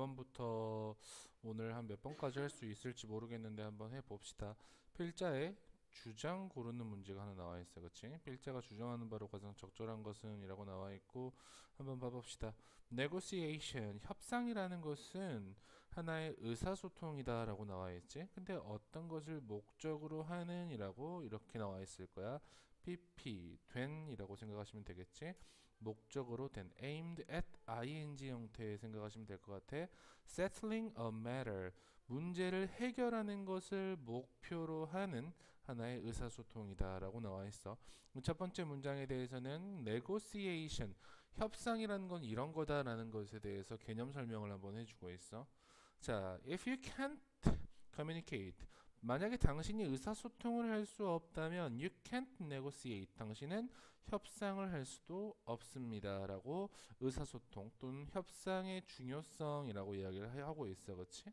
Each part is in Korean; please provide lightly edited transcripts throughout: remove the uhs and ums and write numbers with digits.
번부터 오늘 한 몇 번까지 할 수 있을지 모르겠는데 한번 해봅시다. 필자에 주장 고르는 문제가 하나 나와 있어, 그치? 필자가 주장하는 바로 가장 적절한 것은 이라고 나와 있고 한번 봐봅시다. negotiation, 협상이라는 것은 하나의 의사소통이다 라고 나와 있지. 근데 어떤 것을 목적으로 하는 이라고 이렇게 나와 있을 거야. PP, 된 이라고 생각하시면 되겠지. 목적으로 된 aimed at ing 형태의 생각하시면 될 것 같아. settling a matter, 문제를 해결하는 것을 목표로 하는 하나의 의사소통이다 라고 나와 있어. 첫 번째 문장에 대해서는 negotiation, 협상이라는 건 이런 거다라는 것에 대해서 개념 설명을 한번 해주고 있어. 자, if you can't communicate, 만약에 당신이 의사소통을 할 수 없다면 you can't negotiate, 당신은 협상을 할 수도 없습니다 라고 의사소통 또는 협상의 중요성이라고 이야기를 하고 있어, 그렇지?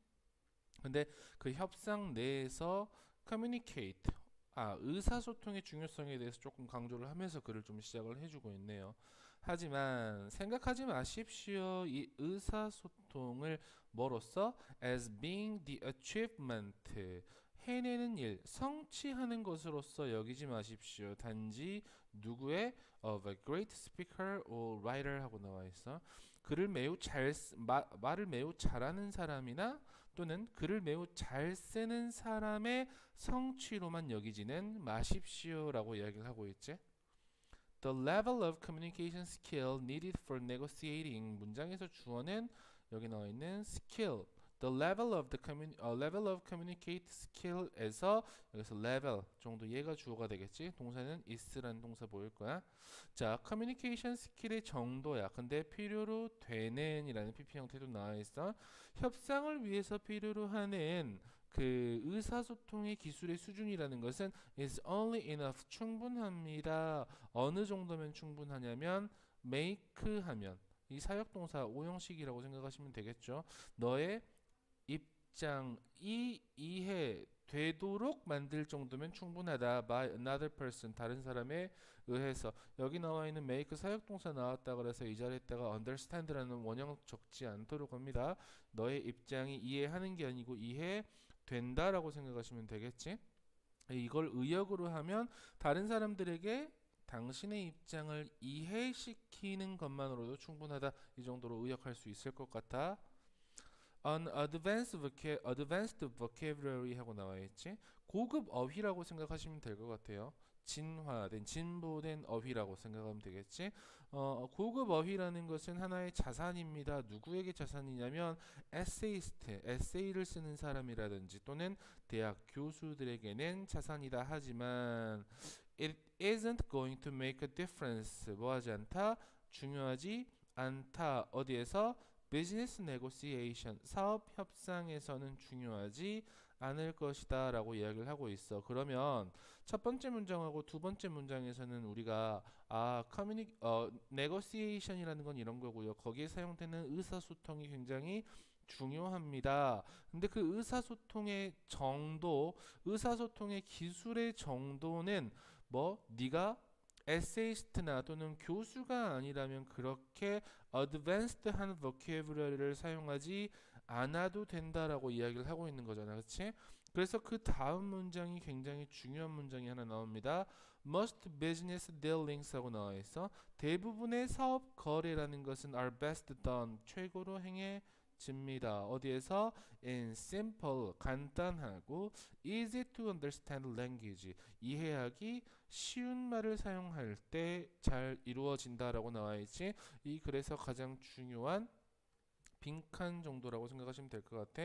근데 그 협상 내에서 communicate, 의사소통의 중요성에 대해서 조금 강조를 하면서 글을 좀 시작을 해주고 있네요. 하지만 생각하지 마십시오. 이 의사소통을 뭐로써? as being the achievement, 해내는 일, 성취하는 것으로서 여기지 마십시오. 단지 누구의 of a great speaker or writer 하고 나와 있어. 글을 매우 말을 매우 잘하는 사람이나 또는 글을 매우 잘 쓰는 사람의 성취로만 여기지는 마십시오라고 이야기를 하고 있지. The level of communication skill needed for negotiating, 문장에서 주어는 여기 나와 있는 skill, the level of level of communicate skill에서 여기서 level 정도 얘가 주어가 되겠지. 동사는 is라는 동사 보일 거야. 자, communication skill의 정도야. 근데 필요로 되는이라는 PP 형태도 나와 있어. 협상을 위해서 필요로 하는 그 의사소통의 기술의 수준이라는 것은 is only enough, 충분합니다. 어느 정도면 충분하냐면 make 하면 이 사역동사 오형식이라고 생각하시면 되겠죠. 너의 입장이 이해되도록 만들 정도면 충분하다. by another person, 다른 사람에 의해서. 여기 나와 있는 make 사역동사 나왔다 그래서 이 자리에다가 understand라는 원형 적지 않도록 합니다. 너의 입장이 이해하는 게 아니고 이해된다라고 생각하시면 되겠지. 이걸 의역으로 하면 다른 사람들에게 당신의 입장을 이해시키는 것만으로도 충분하다. 이 정도로 의역할 수 있을 것 같아. An advanced vocabulary 하고 나와 있지. 고급 어휘라고 생각하시면 될 것 같아요. 진화된, 진보된 어휘라고 생각하면 되겠지. 고급 어휘라는 것은 하나의 자산입니다. 누구에게 자산이냐면 에세이스트, 에세이를 쓰는 사람이라든지 또는 대학 교수들에게는 자산이다. 하지만 it isn't going to make a difference. 뭐하지 않다? 중요하지 않다. 어디에서? 비즈니스 네고시에이션, 사업 협상에서는 중요하지 않을 것이다 라고 이야기를 하고 있어. 그러면 첫 번째 문장하고 두 번째 문장에서는 우리가 네고시에이션이라는 건 이런 거고요. 거기에 사용되는 의사소통이 굉장히 중요합니다. 근데 그 의사소통의 정도, 의사소통의 기술의 정도는 네가 에세이스트나 또는 교수가 아니라면 그렇게 어드밴스드한 vocabulary를 사용하지 않아도 된다라고 이야기를 하고 있는 거잖아, 그렇지? 그래서 그 다음 문장이 굉장히 중요한 문장이 하나 나옵니다. Most business dealings 하고 나와 있어. 대부분의 사업 거래라는 것은 are best done, 최고로 행해집니다. 어디에서? In simple, 간단하고 easy to understand language, 이해하기 쉬운 말을 사용할 때 잘 이루어진다라고 나와 있지. 이 그래서 가장 중요한 빈칸 정도라고 생각하시면 될 것 같아.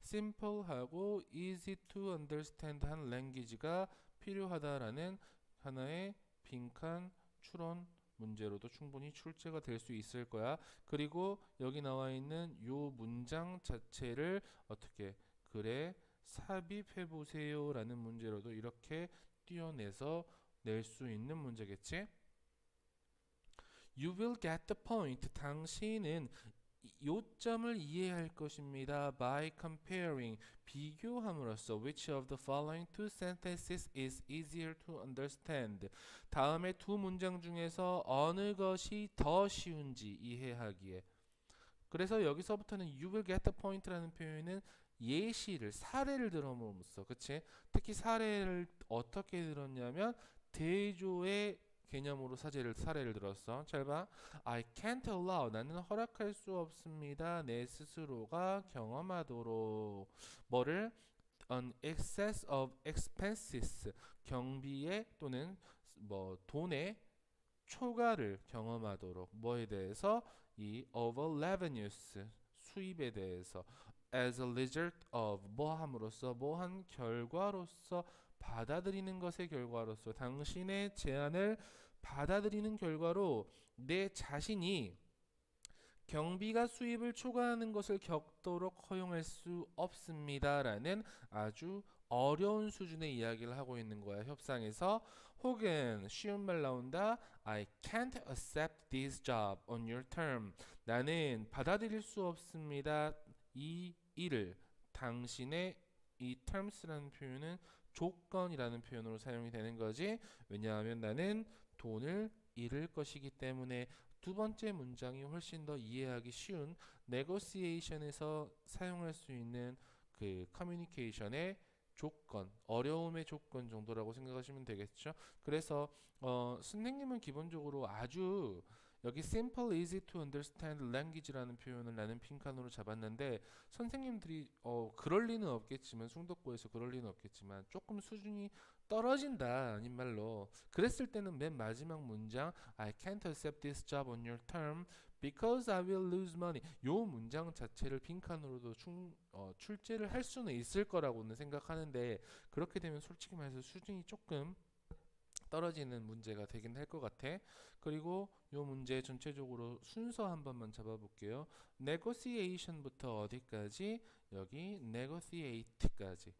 simple하고 easy to understand 한 language가 필요하다라는 하나의 빈칸 추론 문제로도 충분히 출제가 될 수 있을 거야. 그리고 여기 나와 있는 요 문장 자체를 어떻게 글에 삽입해 보세요 라는 문제로도 이렇게 띄어내서 낼 수 있는 문제겠지. You will get the point. 당신은 요점을 이해할 것입니다. By comparing, 비교함으로써 which of the following two sentences is easier to understand. 다음의 두 문장 중에서 어느 것이 더 쉬운지 이해하기에 그래서 여기서부터는 you will get the point라는 표현은 예시를 사례를 들어옴으로써 그치? 특히 사례를 어떻게 들었냐면 대조의 개념으로 사례를 들었어. 잘 봐. I can't allow 나는 허락할 수 없습니다. 내 스스로가 경험하도록 뭐를 an excess of expenses 경비에 또는 뭐 돈의 초과를 경험하도록 뭐에 대해서 이 over revenues 수입에 대해서 as a result of 뭐함으로써 뭐한 결과로서 받아들이는 것의 결과로서 당신의 제안을 받아들이는 결과로 내 자신이 경비가 수입을 초과하는 것을 겪도록 허용할 수 없습니다라는 아주 어려운 수준의 이야기를 하고 있는 거야 협상에서. 혹은 쉬운 말 나온다. I can't accept this job on your term. 나는 받아들일 수 없습니다. 이 일을 당신의 이 terms라는 표현은 조건이라는 표현으로 사용이 되는 거지. 왜냐하면 나는 돈을 잃을 것이기 때문에. 두 번째 문장이 훨씬 더 이해하기 쉬운 negotiation에서 사용할 수 있는 그 커뮤니케이션의 조건, 어려움의 조건 정도라고 생각하시면 되겠죠. 그래서 선생님은 기본적으로 아주 여기 simple, easy to understand language라는 표현을 나는 빈칸으로 잡았는데 선생님들이 그럴 리는 없겠지만 숭독고에서 그럴 리는 없겠지만 조금 수준이 떨어진다 아닌 말로 그랬을 때는 맨 마지막 문장 I can't accept this job on your term because I will lose money 요 문장 자체를 빈칸으로도 출제를 할 수는 있을 거라고는 생각하는데 그렇게 되면 솔직히 말해서 수준이 조금 떨어지는 문제가 되긴 할 것 같아. 그리고 요 문제 전체적으로 순서 한 번만 잡아볼게요. negotiation부터 어디까지? 여기 negotiate까지.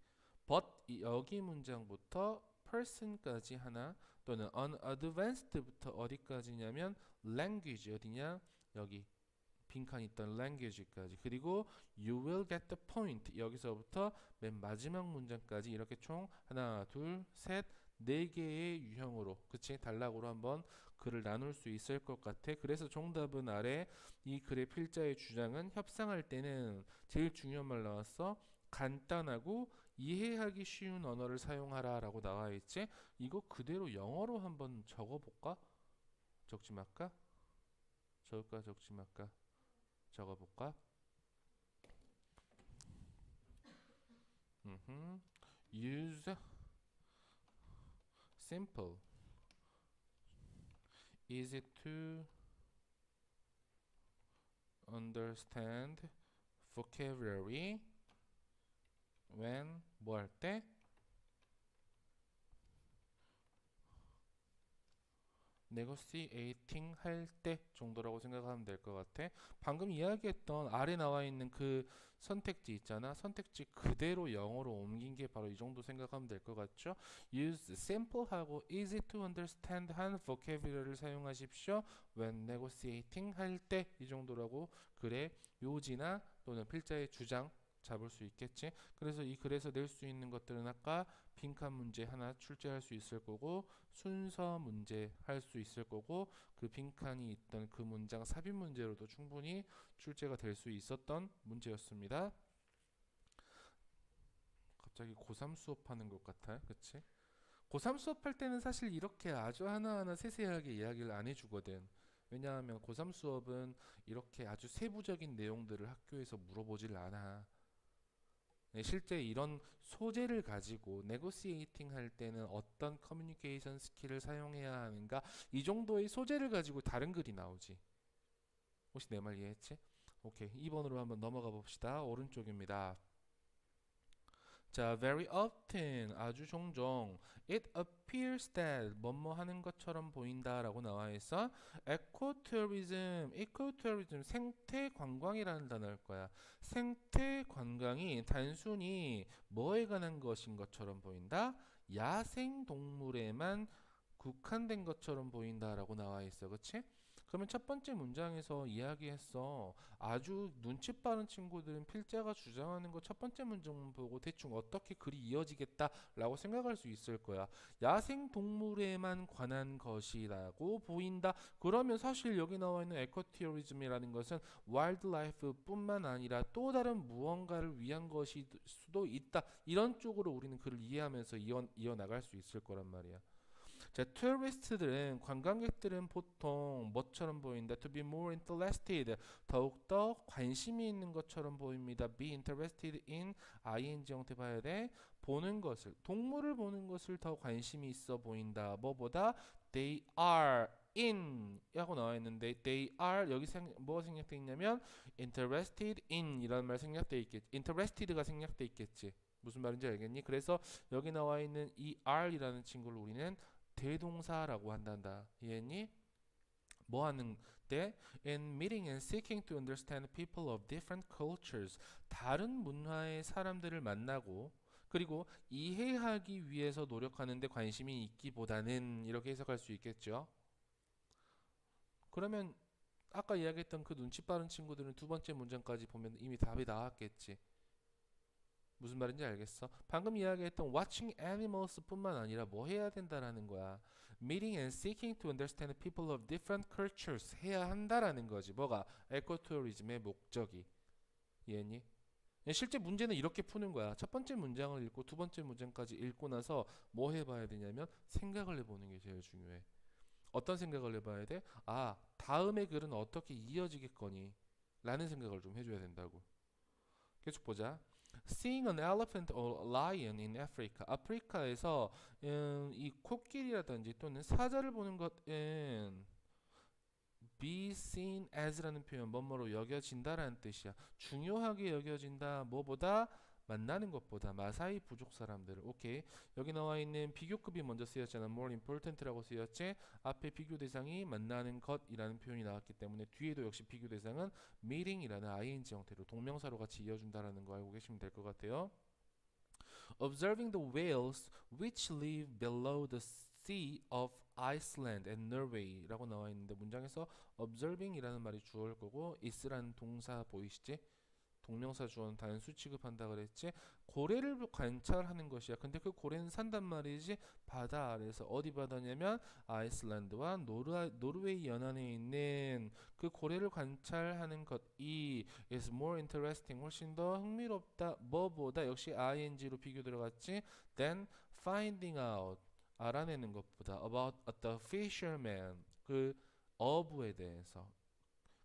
but 여기 문장부터 person까지 하나 또는 unadvanced부터 어디까지냐면 language 어디냐? 여기 빈칸 있던 language까지. 그리고 you will get the point 여기서부터 맨 마지막 문장까지 이렇게 총 하나 둘셋 네 개의 유형으로 그치 단락으로 한번 글을 나눌 수 있을 것 같아. 그래서 정답은 아래 이 글의 필자의 주장은 협상할 때는 제일 중요한 말 나왔어. 간단하고 이해하기 쉬운 언어를 사용하라 라고 나와 있지. 이거 그대로 영어로 한번 적어볼까? 적지 말까? 적을까 적지 말까? 적어볼까? use simple easy to understand vocabulary when 뭐 할 때? negotiating 할 때 정도라고 생각하면 될 것 같아. 방금 이야기했던 아래 나와 있는 그 선택지 있잖아. 선택지 그대로 영어로 옮긴 게 바로 이 정도 생각하면 될 것 같죠. use simple하고 easy to understand 한 vocabulary를 사용하십시오. when negotiating 할 때 이 정도라고 글의 요지나 또는 필자의 주장 잡을 수 있겠지. 그래서 이 글에서 낼 수 있는 것들은 아까 빈칸 문제 하나 출제할 수 있을 거고 순서 문제 할 수 있을 거고 그 빈칸이 있던 그 문장 삽입 문제로도 충분히 출제가 될 수 있었던 문제였습니다. 갑자기 고3 수업하는 것 같아. 그치? 고3 수업할 때는 사실 이렇게 아주 하나하나 세세하게 이야기를 안 해주거든. 왜냐하면 고3 수업은 이렇게 아주 세부적인 내용들을 학교에서 물어보질 않아. 네, 실제 이런 소재를 가지고 네고시에이팅 할 때는 어떤 커뮤니케이션 스킬을 사용해야 하는가 이 정도의 소재를 가지고 다른 글이 나오지. 혹시 내 말 이해했지? 오케이 2번으로 한번 넘어가 봅시다. 오른쪽입니다. 자, very often 아주 종종 it appears that 뭐뭐 하는 것처럼 보인다라고 나와 있어. ecotourism 생태 관광이라는 단어일 거야. 생태 관광이 단순히 뭐에 관한 것인 것처럼 보인다. 야생 동물에만 국한된 것처럼 보인다라고 나와 있어. 그렇지? 그러면 첫 번째 문장에서 이야기했어. 아주 눈치 빠른 친구들은 필자가 주장하는 거 첫 번째 문장 보고 대충 어떻게 글이 이어지겠다라고 생각할 수 있을 거야. 야생 동물에만 관한 것이라고 보인다. 그러면 사실 여기 나와 있는 에코티어리즘이라는 것은 와일드라이프뿐만 아니라 또 다른 무언가를 위한 것일 수도 있다. 이런 쪽으로 우리는 글을 이해하면서 이어나갈 수 있을 거란 말이야. 자, 투어리스트들은 관광객들은 보통 뭐처럼 보인다? To be more interested, 더욱더 관심이 있는 것처럼 보입니다. Be interested in ing 형태 봐야 돼. 보는 것을, 동물을 보는 것을 더 관심이 있어 보인다. 뭐보다? They are in 하고 나와 있는데 they are 여기 뭐가 생략돼 있냐면 interested in 이라는 말 생략돼 있겠지. interested가 생략돼 있겠지. 무슨 말인지 알겠니? 그래서 여기 나와 있는 이 are이라는 친구를 우리는 대동사라고 한단다. 이해했니? 뭐 하는데? In meeting and seeking to understand people of different cultures. 다른 문화의 사람들을 만나고 그리고 이해하기 위해서 노력하는데 관심이 있기보다는 이렇게 해석할 수 있겠죠. 그러면 아까 이야기했던 그 눈치 빠른 친구들은 두 번째 문장까지 보면 이미 답이 나왔겠지. 무슨 말인지 알겠어? 방금 이야기했던 watching animals 뿐만 아니라 뭐 해야 된다라는 거야. Meeting and seeking to understand people of different cultures 해야 한다라는 거지. 뭐가? 에코투어리즘의 목적이. 이해했니? 실제 문제는 이렇게 푸는 거야. 첫 번째 문장을 읽고 두 번째 문장까지 읽고 나서 뭐 해봐야 되냐면 생각을 해보는 게 제일 중요해. 어떤 생각을 해봐야 돼? 아, 다음의 글은 어떻게 이어지겠거니? 라는 생각을 좀 해줘야 된다고. 계속 보자. Seeing an elephant or lion in Africa. 아프리카에서 이 코끼리라든지 또는 사자를 보는 것은 be seen as라는 표현 뭐뭐로 여겨진다라는 뜻이야. 중요하게 여겨진다. 뭐보다? 만나는 것보다. 마사이 부족 사람들을. 오케이. 여기 나와 있는 비교급이 먼저 쓰였잖아. more important라고 쓰였지. 앞에 비교 대상이 만나는 것이라는 표현이 나왔기 때문에 뒤에도 역시 비교 대상은 meeting이라는 ing 형태로 동명사로 같이 이어준다라는 거 알고 계시면 될 것 같아요. Observing the whales which live below the sea of Iceland and Norway라고 나와 있는데 문장에서 observing이라는 말이 주어일 거고 is라는 동사 보이시지? 동명사 주어는 단수 취급한다 그랬지? 고래를 관찰하는 것이야. 근데 그 고래는 산단 말이지. 바다 아래에서 어디 바다냐면 아이슬란드와 노르웨이 연안에 있는 그 고래를 관찰하는 것이 is more interesting 훨씬 더 흥미롭다. 뭐보다 역시 ing로 비교 들어갔지. than finding out 알아내는 것보다 about the fisherman 그 어부에 대해서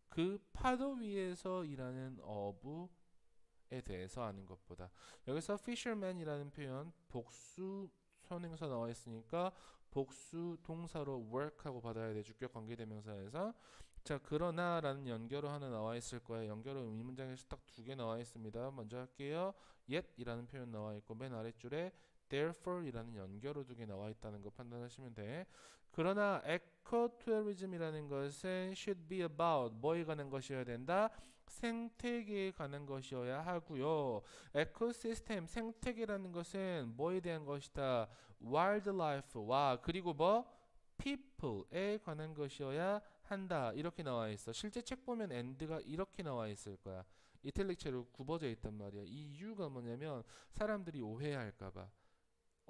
그 파도 위에서 일하는 어부에 대해서 아는 것보다. 여기서 fisherman이라는 표현 복수 선행사 나와 있으니까 복수 동사로 work하고 받아야 돼. 주격 관계대명사에서. 자, 그러나 라는 연결어 하나 나와 있을 거야. 연결어 이 문장에서 딱 두 개 나와 있습니다. 먼저 할게요. yet 이라는 표현 나와 있고 맨 아래줄에 therefore 이라는 연결어 두 개 나와 있다는 거 판단하시면 돼. 그러나 에코투어리즘이라는 것은 should be about 뭐에 관한 것이어야 된다? 생태계에 관한 것이어야 하고요. 에코시스템 생태계라는 것은 뭐에 대한 것이다? wildlife와 그리고 뭐? people에 관한 것이어야 한다. 이렇게 나와 있어. 실제 책 보면 and가 이렇게 나와 있을 거야. 이탈릭체로 굽어져 있단 말이야. 이 이유가 뭐냐면 사람들이 오해할까 봐.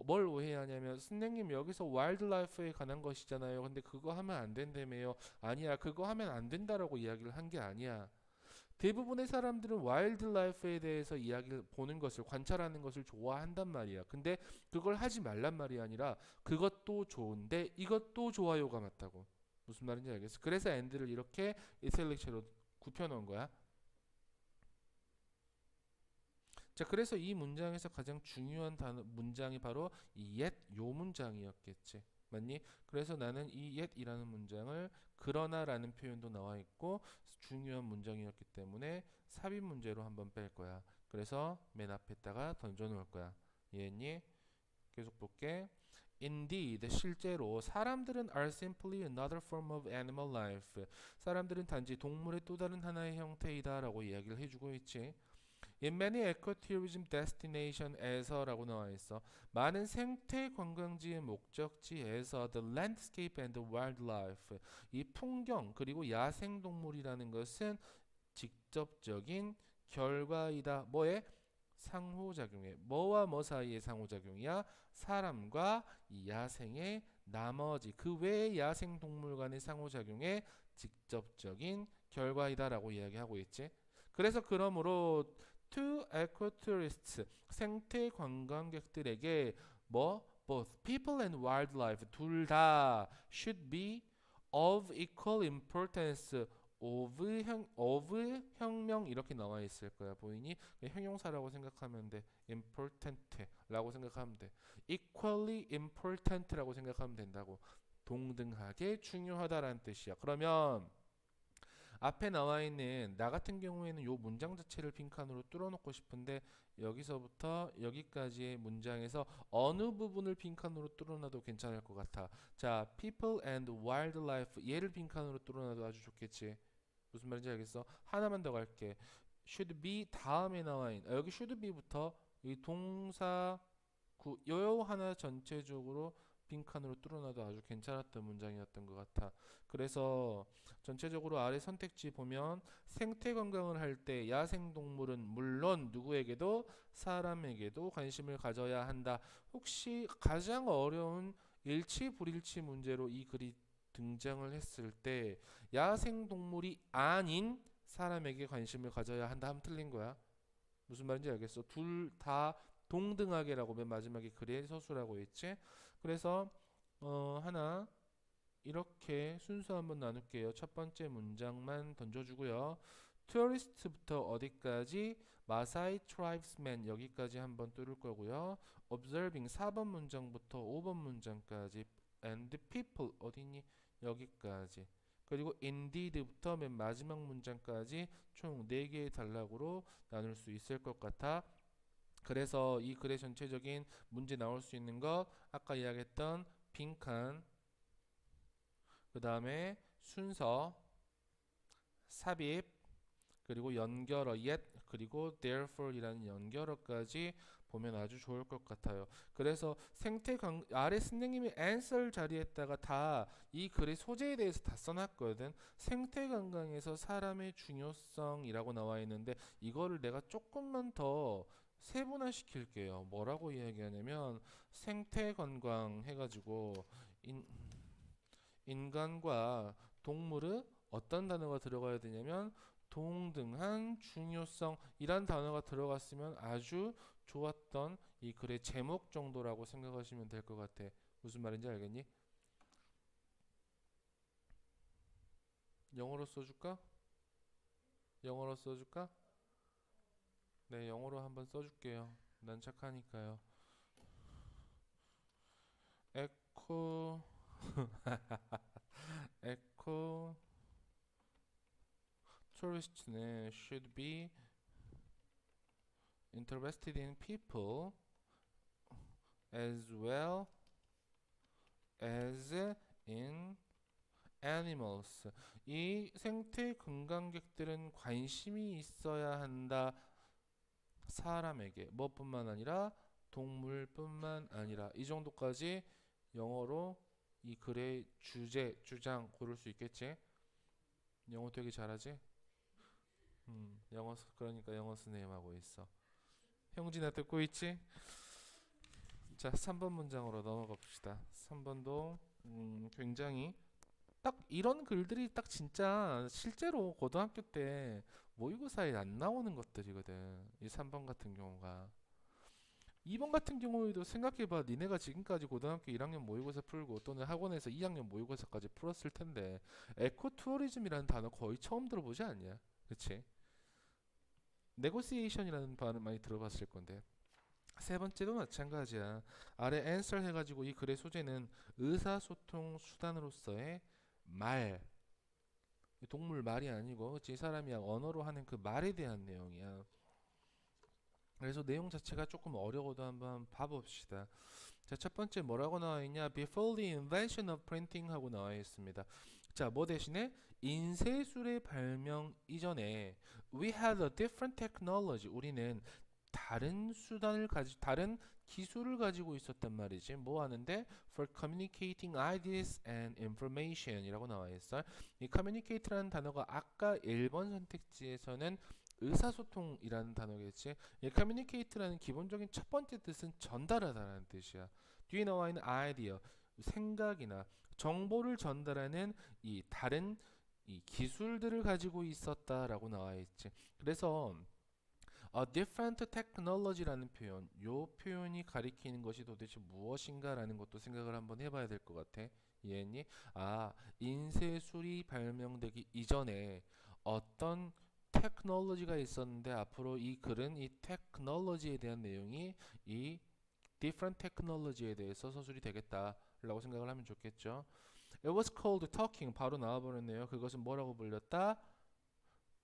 뭘 오해하냐면 선생님 여기서 와일드라이프에 관한 것이잖아요. 근데 그거 하면 안 된다며요. 아니야. 그거 하면 안 된다라고 이야기를 한 게 아니야. 대부분의 사람들은 와일드라이프에 대해서 이야기를 보는 것을 관찰하는 것을 좋아한단 말이야. 근데 그걸 하지 말란 말이 아니라 그것도 좋은데 이것도 좋아요가 맞다고. 무슨 말인지 알겠어? 그래서 and를 이렇게 이탈릭체로 굽혀놓은 거야. 자, 그래서 이 문장에서 가장 중요한 문장이 바로 이 yet 요 문장이었겠지. 맞니? 그래서 나는 이 yet이라는 문장을 그러나라는 표현도 나와 있고 중요한 문장이었기 때문에 삽입 문제로 한번 뺄 거야. 그래서 맨 앞에다가 던져 놓을 거야. 이해했니? 계속 볼게. Indeed, 실제로 사람들은 are simply another form of animal life. 사람들은 단지 동물의 또 다른 하나의 형태이다라고 이야기를 해주고 있지. In many ecotourism destination에서라고 나와 있어. 많은 생태 관광지의 목적지에서 the landscape and the wildlife 이 풍경 그리고 야생 동물이라는 것은 직접적인 결과이다. 뭐에? 상호작용에. 뭐와 뭐 사이의 상호작용이야? 사람과 이 야생의 나머지 그 외의 야생 동물 간의 상호작용의 직접적인 결과이다라고 이야기하고 있지. 그래서 그러므로 to ecotourists 생태 관광객들에게 뭐 both people and wildlife 둘 다 should be of equal importance of 혁명 이렇게 나와 있을 거야. 보이니? 형용사라고 생각하면 돼. important라고 생각하면 돼. equally important라고 생각하면 된다고. 동등하게 중요하다라는 뜻이야. 그러면 앞에 나와 있는 나 같은 경우에는 요 문장 자체를 빈칸으로 뚫어놓고 싶은데 여기서부터 여기까지의 문장에서 어느 부분을 빈칸으로 뚫어놔도 괜찮을 것 같아. 자, people and wildlife 얘를 빈칸으로 뚫어놔도 아주 좋겠지. 무슨 말인지 알겠어? 하나만 더 갈게. should be 다음에 나와 있는 여기 should be부터 이 동사 요 하나 전체적으로 빈칸으로 뚫어놔도 아주 괜찮았던 문장이었던 것 같아. 그래서 전체적으로 아래 선택지 보면 생태 관광을 할 때 야생동물은 물론 누구에게도 사람에게도 관심을 가져야 한다. 혹시 가장 어려운 일치 불일치 문제로 이 글이 등장을 했을 때 야생동물이 아닌 사람에게 관심을 가져야 한다 하면 틀린 거야. 무슨 말인지 알겠어? 둘 다 동등하게라고 맨 마지막에 글의 서술하고 있지. 그래서 하나 이렇게 순서 한번 나눌게요. 첫 번째 문장만 던져주고요. tourist부터 어디까지? 마사이 tribesmen 여기까지 한번 뚫을 거고요. observing 4번 문장부터 5번 문장까지 and people 어디니? 여기까지. 그리고 indeed부터 맨 마지막 문장까지 총 4개의 단락으로 나눌 수 있을 것 같아. 그래서 이 글의 전체적인 문제 나올 수 있는 거 아까 이야기했던 빈칸 그 다음에 순서 삽입 그리고 연결어 yet 그리고 therefore 이라는 연결어까지 보면 아주 좋을 것 같아요. 그래서 아래 선생님이 answer 자리에다가 다 이 글의 소재에 대해서 다 써놨거든. 생태관광에서 사람의 중요성이라고 나와 있는데 이거를 내가 조금만 더 세분화시킬게요. 뭐라고 이야기하냐면 생태관광 해가지고 인간과 동물의 어떤 단어가 들어가야 되냐면 동등한 중요성이란 단어가 들어갔으면 아주 좋았던 이 글의 제목 정도라고 생각하시면 될 것 같아. 무슨 말인지 알겠니? 영어로 써줄까? 영어로 써줄까? 네, 영어로 한번 써줄게요. 난 착하니까요. 에코 에코 tourist는 should be interested in people as well as in animals. 이 생태 관광객들은 관심이 있어야 한다. 사람에게 뭐뿐만 아니라 동물뿐만 아니라 이 정도까지 영어로 이 글의 주제, 주장 고를 수 있겠지? 영어 되게 잘하지? 그러니까 영어 선생님하고 있어. 형진아 듣고 있지? 자, 3번 문장으로 넘어가 봅시다. 3번도 굉장히 딱 이런 글들이 딱 진짜 실제로 고등학교 때 모의고사에 안 나오는 것들이거든. 이 3번 같은 경우가. 2번 같은 경우에도 생각해봐. 니네가 지금까지 고등학교 1학년 모의고사 풀고 또는 학원에서 2학년 모의고사까지 풀었을 텐데 에코투어리즘이라는 단어 거의 처음 들어보지 않냐? 그치? 네고시에이션이라는 단어 많이 들어봤을 건데 세 번째도 마찬가지야. 아래 answer 해가지고 이 글의 소재는 의사소통 수단으로서의 말 동물 말이 아니고 그치? 사람이 언어로 하는 그 말에 대한 내용이야. 그래서 내용 자체가 조금 어려워도 한번 봐봅시다. 자, 첫 번째 뭐라고 나와 있냐? Before the invention of printing 하고 나와 있습니다. 자, 뭐 대신에 인쇄술의 발명 이전에 we had a different technology. 우리는 다른 기술을 가지고 있었단 말이지. 뭐 하는데? For communicating ideas and information 이라고 나와 있어. 이 communicate라는 단어가 아까 1번 선택지에서는 의사소통이라는 단어겠지. 이 communicate라는 기본적인 첫 번째 뜻은 전달하다라는 뜻이야. 뒤에 나와 있는 idea, 생각이나 정보를 전달하는 이 다른 이 기술들을 가지고 있었다라고 나와 있지. 그래서 a different technology라는 표현, 요 표현이 가리키는 것이 도대체 무엇인가라는 것도 생각을 한번 해봐야 될 것 같아. 이해했니? 인쇄술이 발명되기 이전에 어떤 테크놀로지가 있었는데 앞으로 이 글은 이 테크놀로지에 대한 내용이 이 different technology에 대해서 서술이 되겠다라고 생각을 하면 좋겠죠. It was called talking. 바로 나와버렸네요. 그것은 뭐라고 불렸다?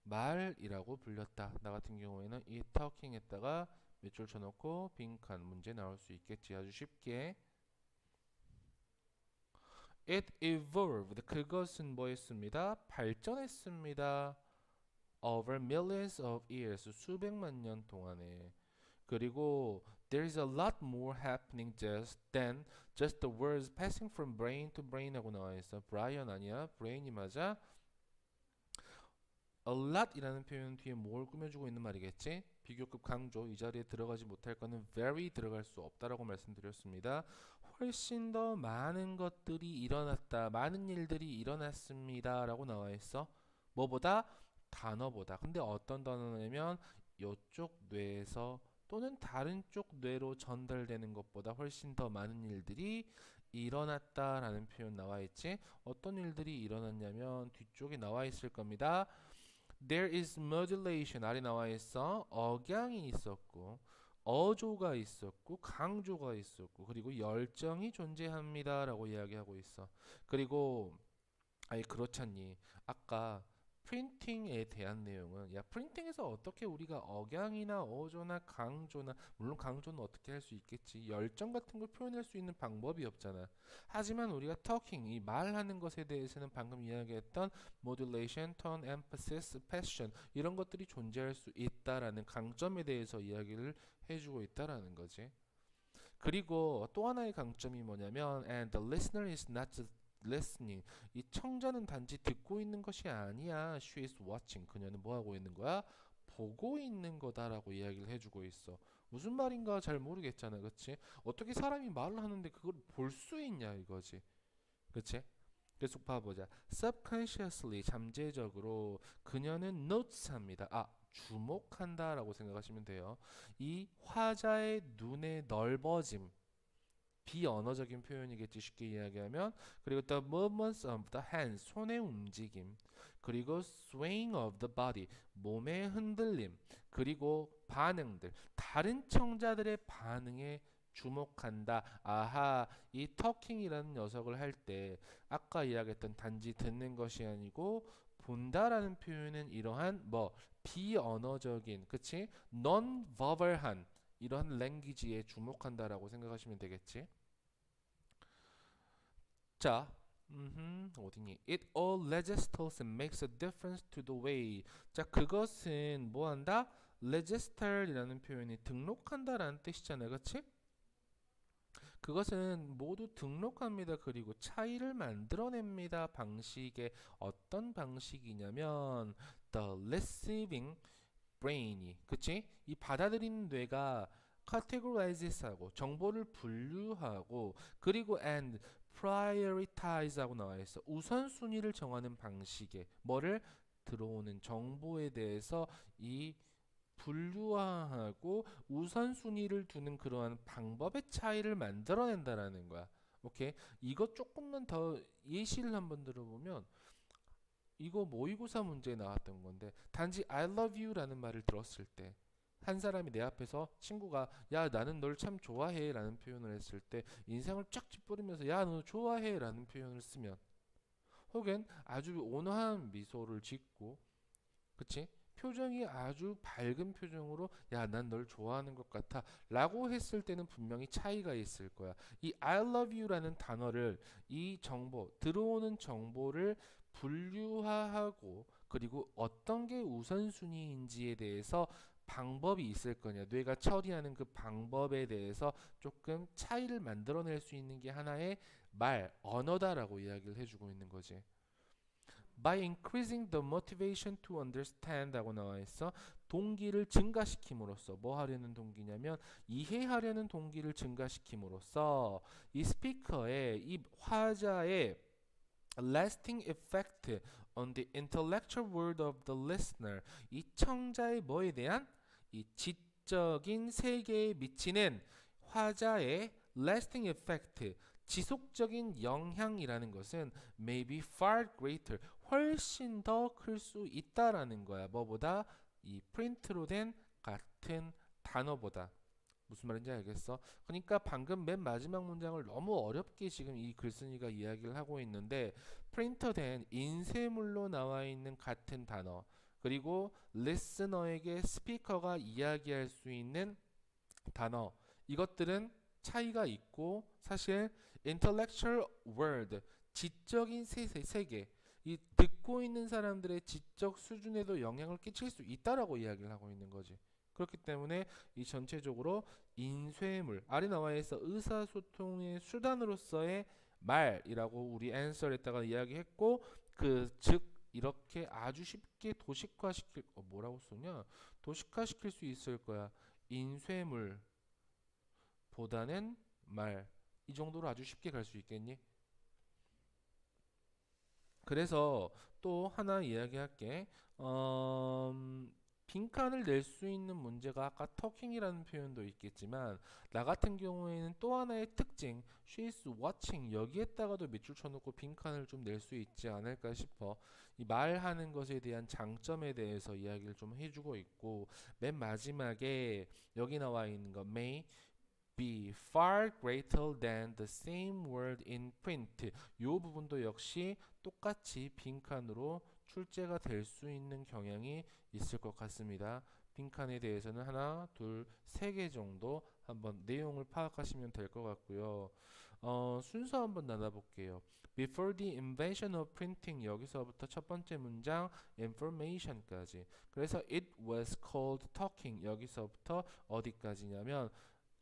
말이라고 불렸다. 나 같은 경우에는 이 talking에다가 몇 줄 쳐놓고 빈칸 문제 나올 수 있겠지. 아주 쉽게. It evolved. 그것은 뭐했습니다? 발전했습니다. Over millions of years. 수백만 년 동안에. 그리고 there is a lot more happening than just the words passing from brain to brain 하고 나와 있어. 브라이언 아니야? 브레인이 맞아? A lot 이라는 표현 뒤에 뭘 꾸며주고 있는 말이겠지? 비교급 강조, 이 자리에 들어가지 못할 거는 very 들어갈 수 없다라고 말씀드렸습니다. 훨씬 더 많은 것들이 일어났다, 많은 일들이 일어났습니다 라고 나와 있어. 뭐보다? 단어보다. 근데 어떤 단어냐면 이쪽 뇌에서 또는 다른 쪽 뇌로 전달되는 것보다 훨씬 더 많은 일들이 일어났다라는 표현 나와 있지. 어떤 일들이 일어났냐면 뒤쪽에 나와 있을 겁니다. There is modulation. 아래 나와 있어. 억양이 있었고 어조가 있었고 강조가 있었고 그리고 열정이 존재합니다라고 이야기하고 있어. 그리고 아니 그렇잖니. 아까 프린팅에 대한 내용은 프린팅에서 어떻게 우리가 억양이나 어조나 강조나 물론 강조는 어떻게 할 수 있겠지. 열정 같은 걸 표현할 수 있는 방법이 없잖아. 하지만 우리가 talking 이 말하는 것에 대해서는 방금 이야기했던 modulation, tone, emphasis, passion 이런 것들이 존재할 수 있다라는 강점에 대해서 이야기를 해주고 있다라는 거지. 그리고 또 하나의 강점이 뭐냐면 and the listener is not just listening. 이 청자는 단지 듣고 있는 것이 아니야. She is watching. 그녀는 뭐 하고 있는 거야? 보고 있는 거다라고 이야기를 해주고 있어. 무슨 말인가 잘 모르겠잖아, 그렇지? 어떻게 사람이 말을 하는데 그걸 볼 수 있냐 이거지, 그렇지? 계속 봐보자. Subconsciously 잠재적으로 그녀는 notes합니다. 주목한다라고 생각하시면 돼요. 이 화자의 눈의 넓어짐. 비언어적인 표현이겠지 쉽게 이야기하면. 그리고 the movements of the hands 손의 움직임 그리고 swaying of the body 몸의 흔들림 그리고 반응들 다른 청자들의 반응에 주목한다. 이 talking이라는 녀석을 할 때 아까 이야기했던 단지 듣는 것이 아니고 본다라는 표현은 이러한 비언어적인 그치 non-verbal한 이러한 랭귀지에 주목한다라고 생각하시면 되겠지. 자, 어디니? It all legislators and makes a difference to the way. 자, 그것은 뭐한다? register이라는 표현이 등록한다라는 뜻이잖아요, 그렇지? 그것은 모두 등록합니다. 그리고 차이를 만들어냅니다. 방식의 어떤 방식이냐면 the receiving brain이, 그치? 이 받아들이는 뇌가 categorizes하고 정보를 분류하고 그리고 and prioritize하고 나와 있어. 우선순위를 정하는 방식의 뭐를 들어오는 정보에 대해서 이 분류화하고 우선순위를 두는 그러한 방법의 차이를 만들어낸다라는 거야. 오케이? 이거 조금만 더 예시를 한번 들어보면 이거 모의고사 문제에 나왔던 건데 단지 I love you라는 말을 들었을 때 한 사람이 내 앞에서 친구가 야 나는 널 참 좋아해 라는 표현을 했을 때 인상을 쫙 찌푸리면서 야 너 좋아해 라는 표현을 쓰면 혹은 아주 온화한 미소를 짓고 그치? 표정이 아주 밝은 표정으로 야 난 널 좋아하는 것 같아 라고 했을 때는 분명히 차이가 있을 거야. 이 I love you 라는 단어를 이 정보 들어오는 정보를 분류화하고 그리고 어떤 게 우선순위인지에 대해서 방법이 있을 거냐. 뇌가 처리하는 그 방법에 대해서 조금 차이를 만들어낼 수 있는 게 하나의 언어다라고 이야기를 해주고 있는 거지. By increasing the motivation to understand 하고 나와 있어. 동기를 증가시킴으로써 뭐 하려는 동기냐면 이해하려는 동기를 증가시킴으로써 이 스피커의 이 화자의 lasting effect on the intellectual world of the listener 이 청자의 뭐에 대한 이 지적인 세계에 미치는 화자의 lasting effect 지속적인 영향이라는 것은 may be far greater 훨씬 더 클 수 있다라는 거야. 뭐보다 이 프린트로 된 같은 단어보다. 무슨 말인지 알겠어? 그러니까 방금 맨 마지막 문장을 너무 어렵게 지금 이 글쓴이가 이야기를 하고 있는데 프린터된 인쇄물로 나와 있는 같은 단어 그리고 리스너에게 스피커가 이야기할 수 있는 단어 이것들은 차이가 있고 사실 intellectual world 지적인 세계 이 듣고 있는 사람들의 지적 수준에도 영향을 끼칠 수 있다라고 이야기를 하고 있는 거지. 그렇기 때문에 이 전체적으로 인쇄물 아래 나와 있어 의사소통의 수단으로서의 말이라고 우리 answer에다가 이야기했고 그 즉 이렇게 아주 쉽게 도식화시킬 뭐라고 쓰냐 도식화시킬 수 있을 거야. 인쇄물 보다는 말. 이 정도로 아주 쉽게 갈 수 있겠니? 그래서 또 하나 이야기할게. 빈칸을 낼 수 있는 문제가 아까 talking이라는 표현도 있겠지만 나 같은 경우에는 또 하나의 특징 she's watching 여기에다가도 밑줄 쳐놓고 빈칸을 좀 낼 수 있지 않을까 싶어. 이 말하는 것에 대한 장점에 대해서 이야기를 좀 해주고 있고 맨 마지막에 여기 나와 있는 거 may be far greater than the same word in print. 이 부분도 역시 똑같이 빈칸으로 출제가 될 수 있는 경향이 있을 것 같습니다. 빈칸에 대해서는 하나, 둘, 세 개 정도 한번 내용을 파악하시면 될 것 같고요. 순서 한번 나눠볼게요. Before the invention of printing 여기서부터 첫 번째 문장 information까지. 그래서 it was called talking 여기서부터 어디까지냐면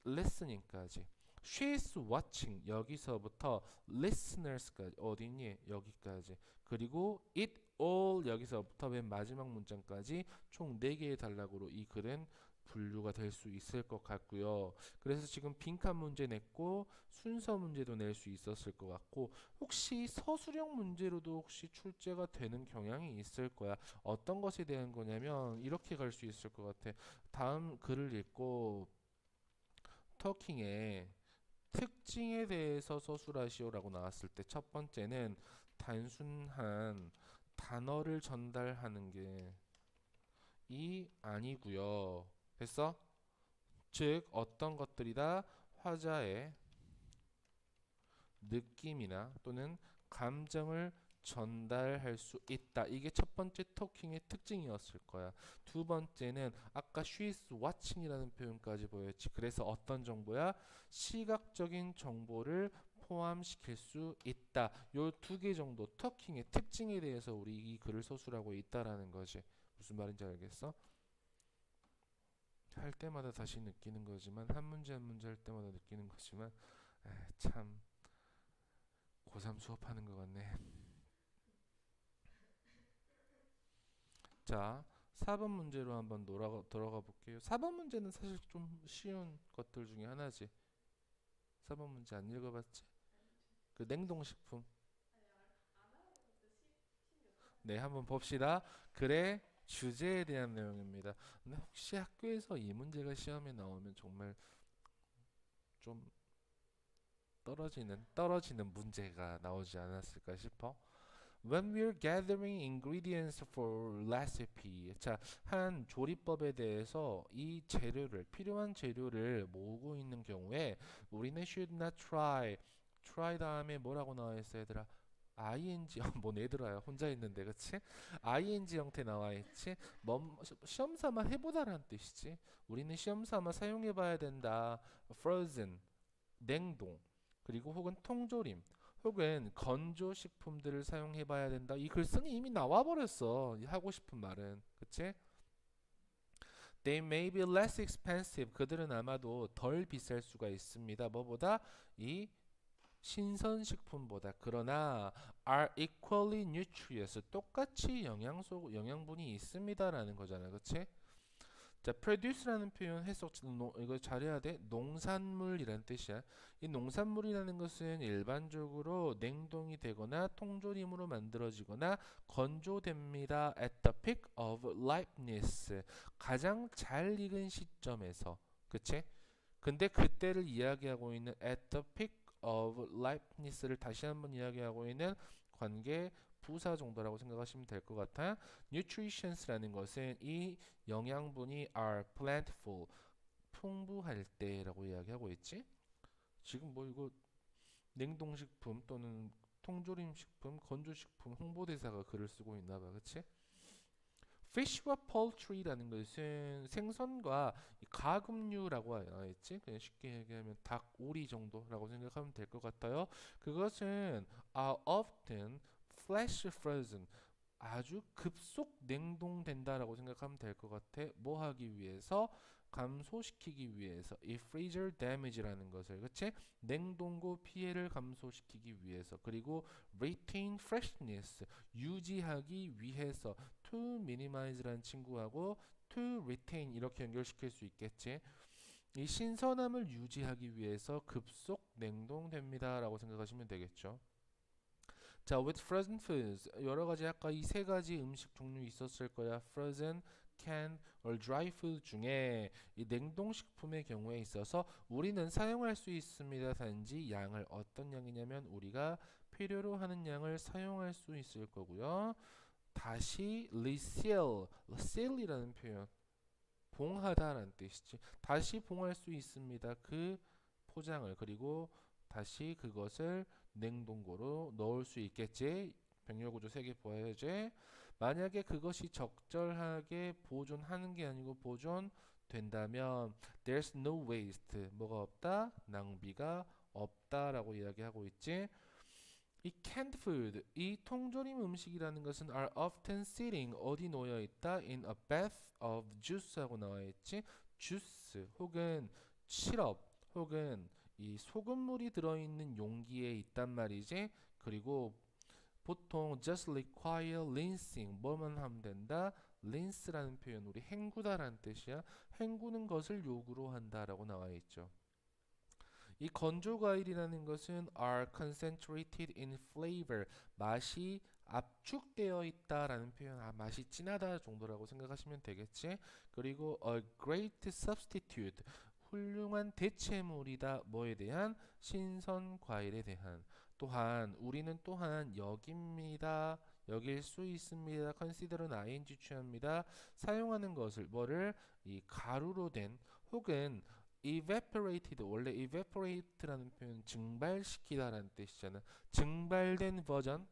listening까지. She's watching 여기서부터 listeners까지 어디니? 여기까지. 그리고 it all 여기서부터 맨 마지막 문장까지 총 4개의 단락으로 이 글은 분류가 될 수 있을 것 같고요. 그래서 지금 빈칸 문제 냈고 순서 문제도 낼 수 있었을 것 같고 혹시 서술형 문제로도 혹시 출제가 되는 경향이 있을 거야. 어떤 것에 대한 거냐면 이렇게 갈 수 있을 것 같아. 다음 글을 읽고 터킹의 특징에 대해서 서술하시오라고 나왔을 때 첫 번째는 단순한 단어를 전달하는 게 이 아니고요. 됐어? 즉 어떤 것들이다 화자의 느낌이나 또는 감정을 전달할 수 있다. 이게 첫 번째 토킹의 특징이었을 거야. 두 번째는 아까 she's watching이라는 표현까지 보였지. 그래서 어떤 정보야? 시각적인 정보를 포함시킬 수 있다. 요 두 개 정도 토킹의 특징에 대해서 우리 이 글을 서술하고 있다라는 거지. 무슨 말인지 알겠어? 할 때마다 다시 느끼는 거지만 한 문제 한 문제 할 때마다 느끼는 거지만 참 고3 수업하는 것 같네. 자, 4번 문제로 한번 들어가 볼게요. 4번 문제는 사실 좀 쉬운 것들 중에 하나지. 4번 문제 안 읽어봤지? 그 냉동식품. 네, 한번 봅시다. 글의 주제에 대한 내용입니다. 근데 혹시 학교에서 이 문제가 시험에 나오면 정말 좀 떨어지는 문제가 나오지 않았을까 싶어. When we're gathering ingredients for recipe. 자, 한 조리법에 대해서 이 재료를 필요한 재료를 모으고 있는 경우에 우리는 should not try 다음에 뭐라고 나와 있어 얘들아? ing 뭐 얘들아야 혼자 있는데 그치? ing 형태 나와 있지? 시험 삼아 해보다라는 뜻이지. 우리는 시험 삼아 사용해봐야 된다. frozen 냉동 그리고 혹은 통조림 혹은 건조식품들을 사용해봐야 된다. 이 글쓴이 이미 나와버렸어. 하고 싶은 말은. 그치? They may be less expensive. 그들은 아마도 덜 비쌀 수가 있습니다. 뭐보다? 이 신선식품보다. 그러나 are equally nutritious. 똑같이 영양분이 있습니다라는 거잖아. 그치? 자, produce라는 표현 해석 이거 잘해야 돼. 농산물이라는 뜻이야. 이 농산물이라는 것은 일반적으로 냉동이 되거나 통조림으로 만들어지거나 건조됩니다. At the peak of ripeness. 가장 잘 익은 시점에서. 그치? 근데 그때를 이야기하고 있는 at the peak of ripeness를 다시 한번 이야기하고 있는 관계 부사 정도라고 생각하시면 될 것 같아요. nutritions라는 것은 이 영양분이 are plentiful 풍부할 때라고 이야기하고 있지. 지금 뭐 이거 냉동식품 또는 통조림식품, 건조식품 홍보대사가 글을 쓰고 있나 봐. 그치? fish와 poultry라는 것은 생선과 가금류라고 나와 있지. 그냥 쉽게 얘기하면 닭, 오리 정도라고 생각하면 될 것 같아요. 그것은 are often flash frozen 아주 급속 냉동된다라고 생각하면 될 것 같아. 뭐 하기 위해서? 감소시키기 위해서. 이 freezer damage라는 것을, 그치? 냉동고 피해를 감소시키기 위해서. 그리고 retain freshness 유지하기 위해서. to minimize라는 친구하고 to retain 이렇게 연결시킬 수 있겠지. 이 신선함을 유지하기 위해서 급속 냉동됩니다라고 생각하시면 되겠죠. 자, with frozen foods 여러 가지 아까 이 세 가지 음식 종류 있었을 거야. frozen, canned, or dry food 중에 이 냉동식품의 경우에 있어서 우리는 사용할 수 있습니다. 단지 양을 어떤 양이냐면 우리가 필요로 하는 양을 사용할 수 있을 거고요. 다시 reseal이라는 표현 봉하다라는 뜻이지. 다시 봉할 수 있습니다. 그 포장을 그리고 다시 그것을 냉동고로 넣을 수 있겠지. 병렬구조 3개 보여야지. 만약에 그것이 적절하게 보존하는 게 아니고 보존된다면 there's no waste 뭐가 없다? 낭비가 없다라고 이야기하고 있지. 이 canned food, 이 통조림 음식이라는 것은 are often sitting 어디 놓여 있다? in a bath of juice 하고 나와 있지. 주스 혹은 시럽 혹은 이 소금물이 들어있는 용기에 있단 말이지. 그리고 보통 just require rinsing 뭐만 하면 된다? rinse라는 표현 우리 헹구다라는 뜻이야. 헹구는 것을 요구로 한다라고 나와 있죠. 이 건조 과일이라는 것은 are concentrated in flavor 맛이 압축되어 있다라는 표현 맛이 진하다 정도라고 생각하시면 되겠지. 그리고 a great substitute 훌륭한 대체물이다 뭐에 대한 신선 과일에 대한 또한 우리는 또한 여깁니다 여길 수 있습니다 consider는 ing 취합니다 사용하는 것을 뭐를 이 가루로 된 혹은 evaporated 원래 evaporate라는 표현 증발시키다라는 뜻이잖아. 증발된 버전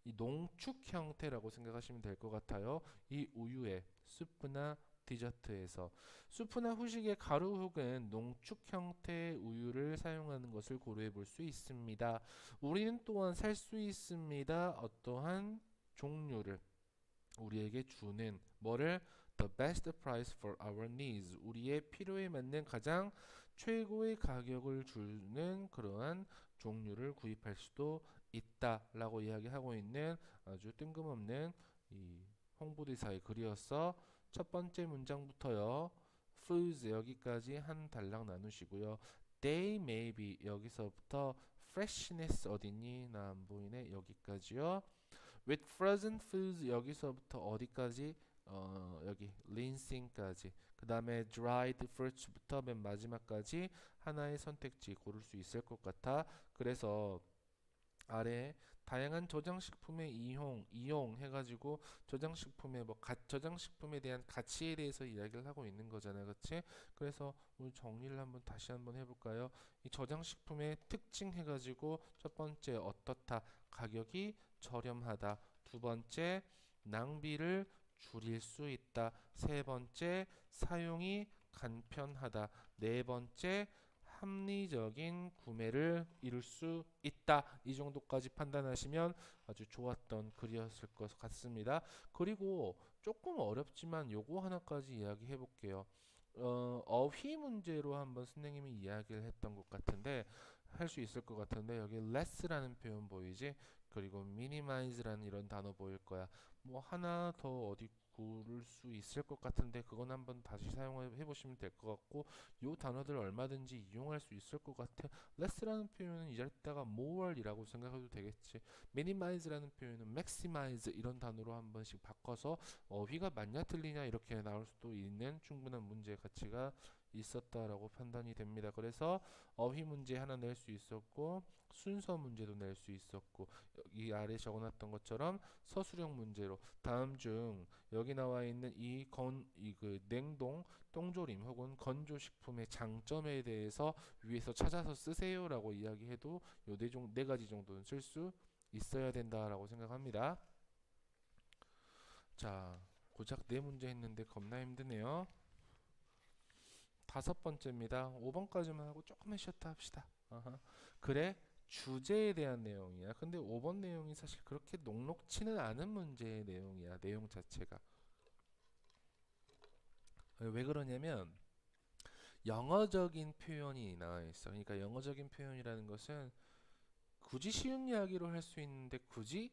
이 농축 형태라고 생각하시면 될 것 같아요. 이 우유에 수프나 디저트에서 수프나 후식의 가루 혹은 농축 형태의 우유를 사용하는 것을 고려해 볼 수 있습니다. 우리는 또한 살 수 있습니다. 어떠한 종류를 우리에게 주는 뭐를 the best price for our needs 우리의 필요에 맞는 가장 최고의 가격을 주는 그러한 종류를 구입할 수도 있다라고 이야기하고 있는 아주 뜬금없는 이 홍보대사의 글이었어. 첫 번째 문장부터요. foods 여기까지 한 달랑 나누시고요. they may be 여기서부터 freshness 어딨니? 나 안 보이네. 여기까지요. with frozen foods 여기서부터 어디까지? 여기 rinsing까지 그 다음에 dried fruits부터 맨 마지막까지 하나의 선택지 고를 수 있을 것 같아. 그래서 아래 다양한 저장식품의 이용 해가지고 저장식품의 저장식품에 대한 가치에 대해서 이야기를 하고 있는 거잖아요, 그렇지? 그래서 우리 정리를 한번 다시 한번 해볼까요? 이 저장식품의 특징 해가지고 첫 번째 어떻다 가격이 저렴하다 두 번째 낭비를 줄일 수 있다 세 번째 사용이 간편하다 네 번째 합리적인 구매를 이룰 수 있다. 이 정도까지 판단하시면 아주 좋았던 글이었을 것 같습니다. 그리고 조금 어렵지만 요거 하나까지 이야기해 볼게요. 어휘 문제로 한번 선생님이 이야기를 했던 것 같은데 할 수 있을 것 같은데 여기 less라는 표현 보이지? 그리고 minimize라는 이런 단어 보일 거야. 뭐 하나 더 어디 고를 수 있을 것 같은데 그건 한번 다시 사용해 보시면 될 것 같고 요 단어들 얼마든지 이용할 수 있을 것 같아. less라는 표현은 이 자리다가 more이라고 생각해도 되겠지. minimize라는 표현은 maximize 이런 단어로 한 번씩 바꿔서 어휘가 맞냐 틀리냐 이렇게 나올 수도 있는 충분한 문제 가치가 있었다라고 판단이 됩니다. 그래서 어휘 문제 하나 낼 수 있었고 순서 문제도 낼 수 있었고 이 아래 적어놨던 것처럼 서술형 문제로 다음 중 여기 나와 있는 이 냉동 똥조림 혹은 건조식품의 장점에 대해서 위에서 찾아서 쓰세요라고 이야기해도 요 네 가지 정도는 쓸 수 있어야 된다라고 생각합니다. 자, 고작 네 문제 했는데 겁나 힘드네요. 다섯 번째입니다. 5번까지만 하고 조금만 쉬었다 합시다. 아하. 그래, 주제에 대한 내용이야. 근데 5번 내용이 사실 그렇게 녹록치는 않은 문제의 내용이야. 내용 자체가. 왜 그러냐면 영어적인 표현이 나와 있어. 그러니까 영어적인 표현이라는 것은 굳이 쉬운 이야기로 할 수 있는데 굳이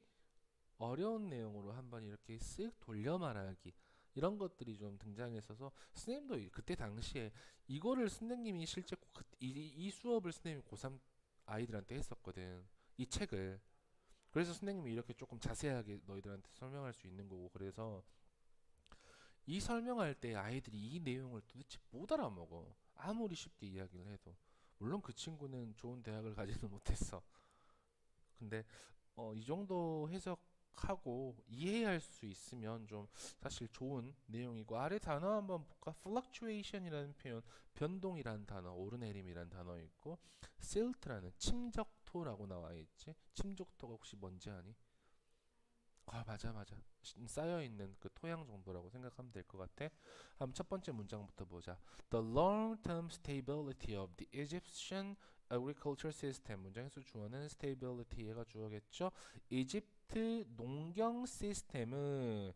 어려운 내용으로 한번 이렇게 쓱 돌려 말하기 이런 것들이 좀 등장했어서 선생님도 그때 당시에 이거를 선생님이 실제 이 수업을 선생님이 고3 아이들한테 했었거든. 이 책을. 그래서 선생님이 이렇게 조금 자세하게 너희들한테 설명할 수 있는 거고 그래서 이 설명할 때 아이들이 이 내용을 도대체 못 알아먹어. 아무리 쉽게 이야기를 해도. 물론 그 친구는 좋은 대학을 가지는 못했어. 근데 이 정도 해석하고 이해할 수 있으면 좀 사실 좋은 내용이고 아래 단어 한번 볼까? fluctuation이라는 표현, 변동이라는 단어, 오르내림이라는 단어 있고 silt라는 침적토라고 나와 있지. 침적토가 혹시 뭔지 아니? 아 맞아 맞아 쌓여있는 그 토양 정도라고 생각하면 될 것 같아. 한번 첫 번째 문장부터 보자. The long-term stability of the Egyptian agriculture system. 문장에서 주어는 stability 얘가 주어겠죠. 이집트 농경 시스템은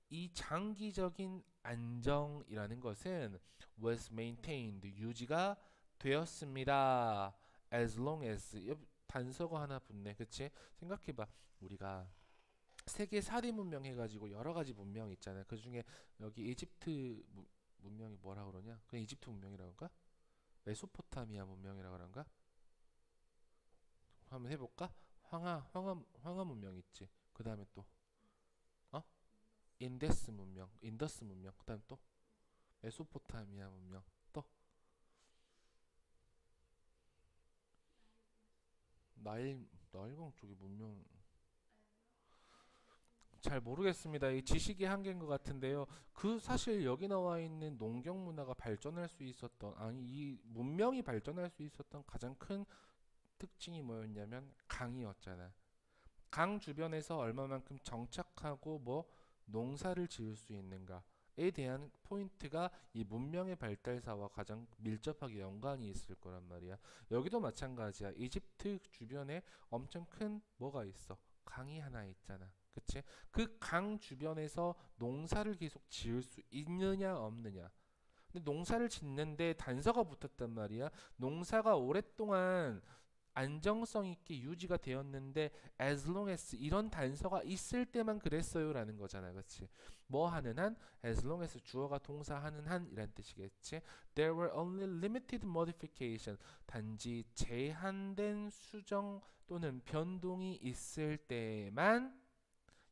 이 장기적인 안정이라는 것은 was maintained 유지가 되었습니다. as long as 단서가 하나 붙네. 그치? 생각해봐. 우리가 세계 4대 문명 해가지고 여러 가지 문명 있잖아요. 그 중에 여기 이집트 문명이 뭐라 그러냐? 그냥 이집트 문명이라고 할까? 메소포타미아 문명이라고 그런가? 한번 해볼까? 황하 문명 있지. 그 다음에 또 어? 인더스 문명. 그 다음 또 메소포타미아 문명. 또 나일강 쪽의 문명 잘 모르겠습니다. 이 지식의 한계인 것 같은데요. 그 사실 여기 나와 있는 농경 문화가 발전할 수 있었던 아니 이 문명이 발전할 수 있었던 가장 큰 특징이 뭐였냐면 강이었잖아. 강 주변에서 얼마만큼 정착하고 뭐 농사를 지을 수 있는가에 대한 포인트가 이 문명의 발달사와 가장 밀접하게 연관이 있을 거란 말이야. 여기도 마찬가지야. 이집트 주변에 엄청 큰 뭐가 있어? 강이 하나 있잖아. 그치? 그 강 주변에서 농사를 계속 지을 수 있느냐 없느냐. 근데 농사를 짓는데 단서가 붙었단 말이야. 농사가 오랫동안 안정성 있게 유지가 되었는데 as long as 이런 단서가 있을 때만 그랬어요라는 거잖아. 그렇지? 뭐 하는 한 as long as 주어가 동사 하는 한이란 뜻이겠지. There were only limited modification. 단지 제한된 수정 또는 변동이 있을 때만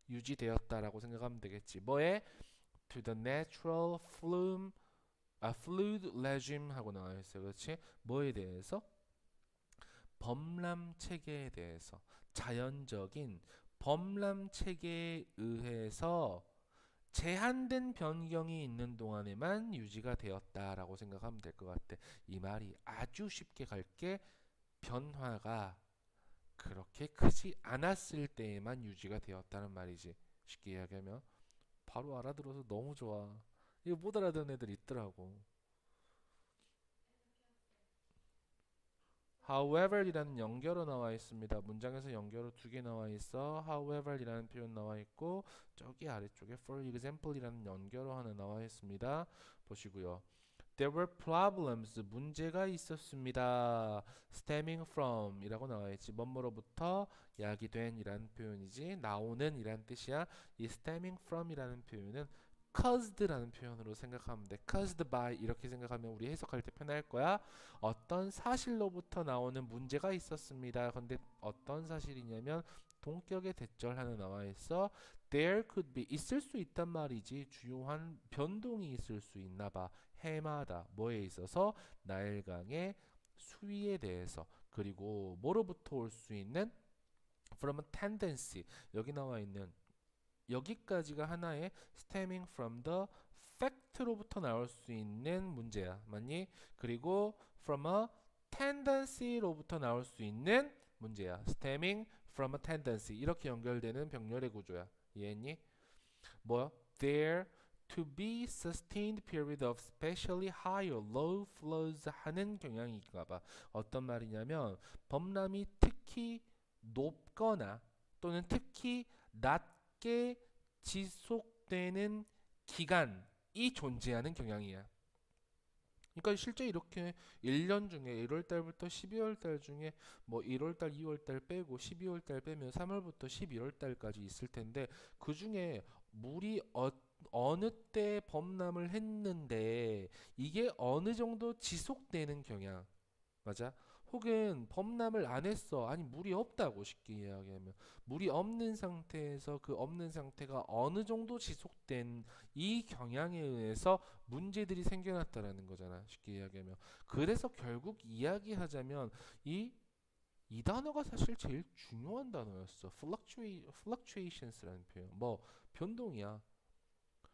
유지되었다라고 생각하면 되겠지. 뭐에? To the natural fluid regime 하고 나와 있어요. 그렇지? 뭐에 대해서? 범람 체계에 대해서 자연적인 범람 체계에 의해서 제한된 변경이 있는 동안에만 유지가 되었다라고 생각하면 될 것 같아. 이 말이 아주 쉽게 갈게 변화가 그렇게 크지 않았을 때에만 유지가 되었다는 말이지. 쉽게 이야기하면 바로 알아들어서 너무 좋아. 이거 못 알아듣는 애들 있더라고. however이라는 연결어 나와 있습니다. 문장에서 연결어 두 개 나와 있어. however이라는 표현 나와 있고 저기 아래쪽에 for example이라는 연결어 하나 나와 있습니다. 보시고요. There were problems. 문제가 있었습니다. stemming from 이라고 나와 있지. 뭐뭐로부터 야기된 이라는 표현이지. 나오는 이라는 뜻이야. 이 stemming from 이라는 표현은 caused라는 표현으로 생각하면 돼. caused by 이렇게 생각하면 우리 해석할 때 편할 거야. 어떤 사실로부터 나오는 문제가 있었습니다. 근데 어떤 사실이냐면 동격의 대절 하나 나와 있어. There could be 있을 수 있단 말이지. 주요한 변동이 있을 수 있나 봐. 해마다 뭐에 있어서 나일강의 수위에 대해서 그리고 뭐로부터 올 수 있는 from a tendency 여기 나와 있는 여기까지가 하나의 stemming from the fact로부터 나올 수 있는 문제야. 맞니? 그리고 from a tendency로부터 나올 수 있는 문제야. stemming from a tendency 이렇게 연결되는 병렬의 구조야. 이해했니? 뭐야? There to be sustained period of especially high or low flows 하는 경향인가 봐. 어떤 말이냐면 범람이 특히 높거나 또는 특히 낮게 지속되는 기간이 존재하는 경향이야. 그러니까 실제 이렇게 1년 중에 1월 달부터 12월 달 중에 뭐 1월 달, 2월 달 빼고 12월 달 빼면 3월부터 11월 달까지 있을 텐데 그 중에 물이 어느 때 범람을 했는데 이게 어느 정도 지속되는 경향. 맞아? 혹은 범람을 안 했어. 아니 물이 없다고 쉽게 이야기하면 물이 없는 상태에서 그 없는 상태가 어느 정도 지속된 이 경향에 의해서 문제들이 생겨났다라는 거잖아. 쉽게 이야기하면. 그래서 결국 이야기하자면 이 단어가 사실 제일 중요한 단어였어. fluctuations라는 표현. 뭐 변동이야.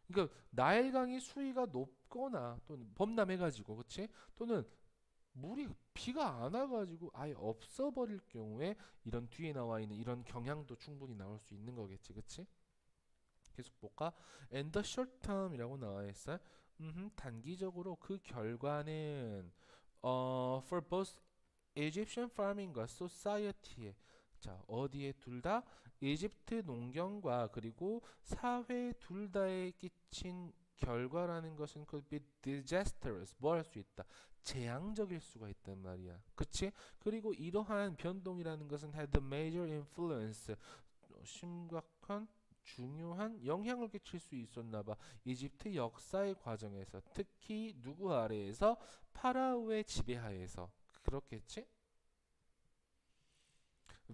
그러니까 나일강의 수위가 높거나 또는 범람해가지고, 그치? 또는 물이 비가 안 와가지고 아예 없어버릴 경우에 이런 뒤에 나와 있는 이런 경향도 충분히 나올 수 있는 거겠지, 그치? 계속 볼까? And the short term이라고 나와 있어. 단기적으로 그 결과는 for both Egyptian farming과 society에 자 어디에 둘 다 이집트 농경과 그리고 사회 둘 다에 끼친 결과라는 것은 could be disastrous 뭐 할 수 있다 재앙적일 수가 있단 말이야 그치 그리고 이러한 변동이라는 것은 had a major influence 심각한 중요한 영향을 끼칠 수 있었나 봐 이집트 역사의 과정에서 특히 누구 아래에서 파라오의 지배하에서 그렇겠지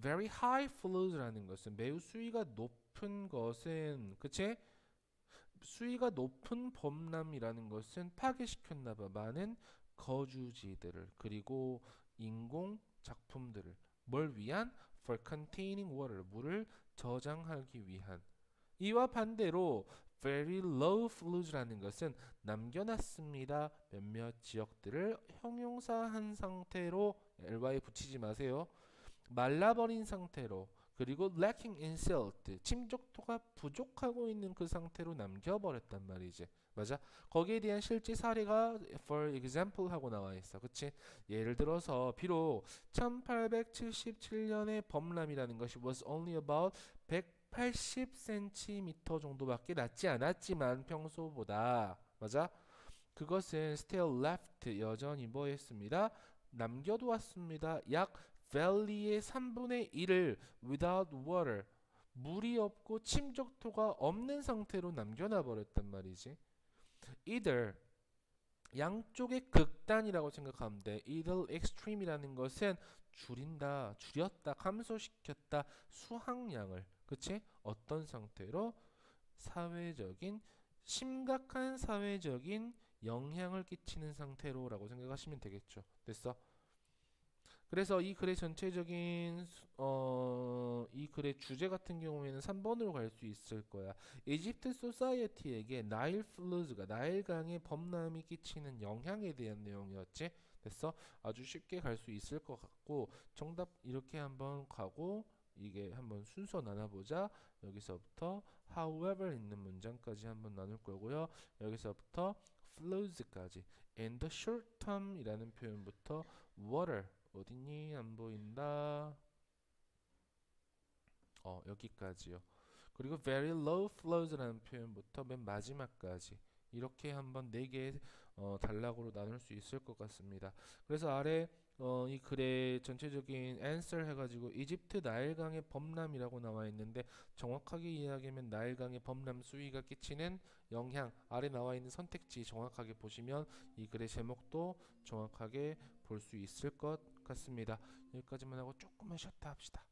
very high flows라는 것은 매우 수위가 높은 것은 그치? 수위가 높은 범람이라는 것은 파괴시켰나 봐. 많은 거주지들을 그리고 인공 작품들을 뭘 위한? for containing water 물을 저장하기 위한 이와 반대로 very low flows라는 것은 남겨놨습니다. 몇몇 지역들을 형용사한 상태로 ly 붙이지 마세요. 말라버린 상태로 그리고 lacking in silt 침적도가 부족하고 있는 그 상태로 남겨버렸단 말이지 맞아? 거기에 대한 실제 사례가 for example 하고 나와 있어 그치? 예를 들어서 비록 1877년의 범람이라는 것이 was only about 180cm 정도밖에 낮지 않았지만 평소보다 맞아? 그것은 still left 여전히 뭐 했습니다? 남겨두었습니다. 약 valley의 3분의 1을 without water 물이 없고 침적토가 없는 상태로 남겨놔 버렸단 말이지. either 양쪽의 극단이라고 생각하면 돼. either extreme이라는 것은 줄인다, 줄였다, 감소시켰다 수확량을 그치? 어떤 상태로 사회적인 심각한 사회적인 영향을 끼치는 상태로라고 생각하시면 되겠죠. 됐어? 그래서 이 글의 전체적인 이 글의 주제 같은 경우에는 3번으로 갈 수 있을 거야. 이집트 소사이어티에게 나일 플루즈가 나일강의 범람이 끼치는 영향에 대한 내용이었지. 됐어? 아주 쉽게 갈 수 있을 것 같고 정답 이렇게 한번 가고 이게 한번 순서 나눠보자. 여기서부터 however 있는 문장까지 한번 나눌 거고요. 여기서부터 flows까지 in the short term 이라는 표현부터 water 어딨니? 안 보인다. 여기까지요. 그리고 very low flows라는 표현부터 맨 마지막까지 이렇게 한번 네 개의 단락으로 나눌 수 있을 것 같습니다. 그래서 아래 이 글의 전체적인 answer 해가지고 이집트 나일강의 범람이라고 나와 있는데 정확하게 이야기하면 나일강의 범람 수위가 끼치는 영향 아래 나와 있는 선택지 정확하게 보시면 이 글의 제목도 정확하게 볼 수 있을 것 같습니다. 여기까지만 하고 조금만 쉬었다 합시다.